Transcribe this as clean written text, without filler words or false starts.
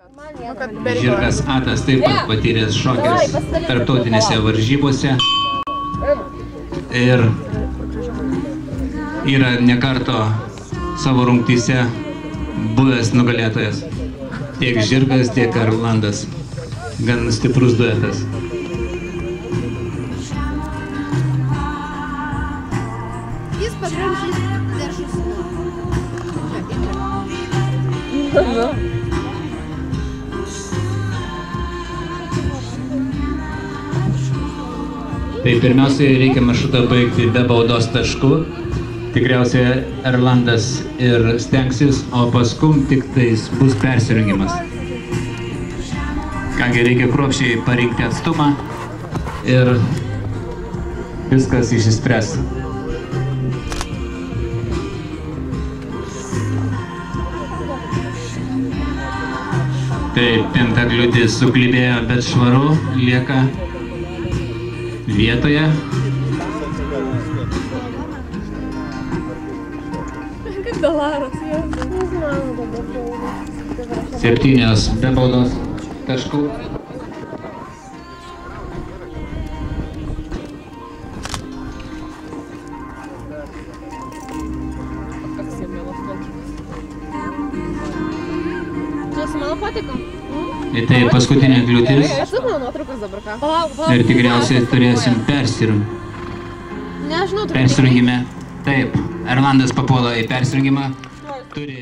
Žirgas Atas taip pat patyręs šokęs tarptautinėse varžybose ir yra nekarto savo rungtyse buvęs nugalėtojas. Tiek žirgas, tiek Erlandas. Gan stiprus duetas. Jis pabrėžys dešus. Tai pirmiausiai reikia maršrutą baigti be baudos taškų. Tikriausiai Erlandas ir stengsis, o paskum tik tais bus persirungimas. Kągi, reikia kruopščiai parinkti atstumą ir viskas išsispręs. Taip, penkta kliūtis suklibėjo, bet švaru lieka vietoje. Septynios be baudos taškų. Man patiko. Tai paskutinė kliūtis. Ir tikriausiai turėsim persirungti. Persirungime. Taip, Erlandas papuola į persirungimą. Turi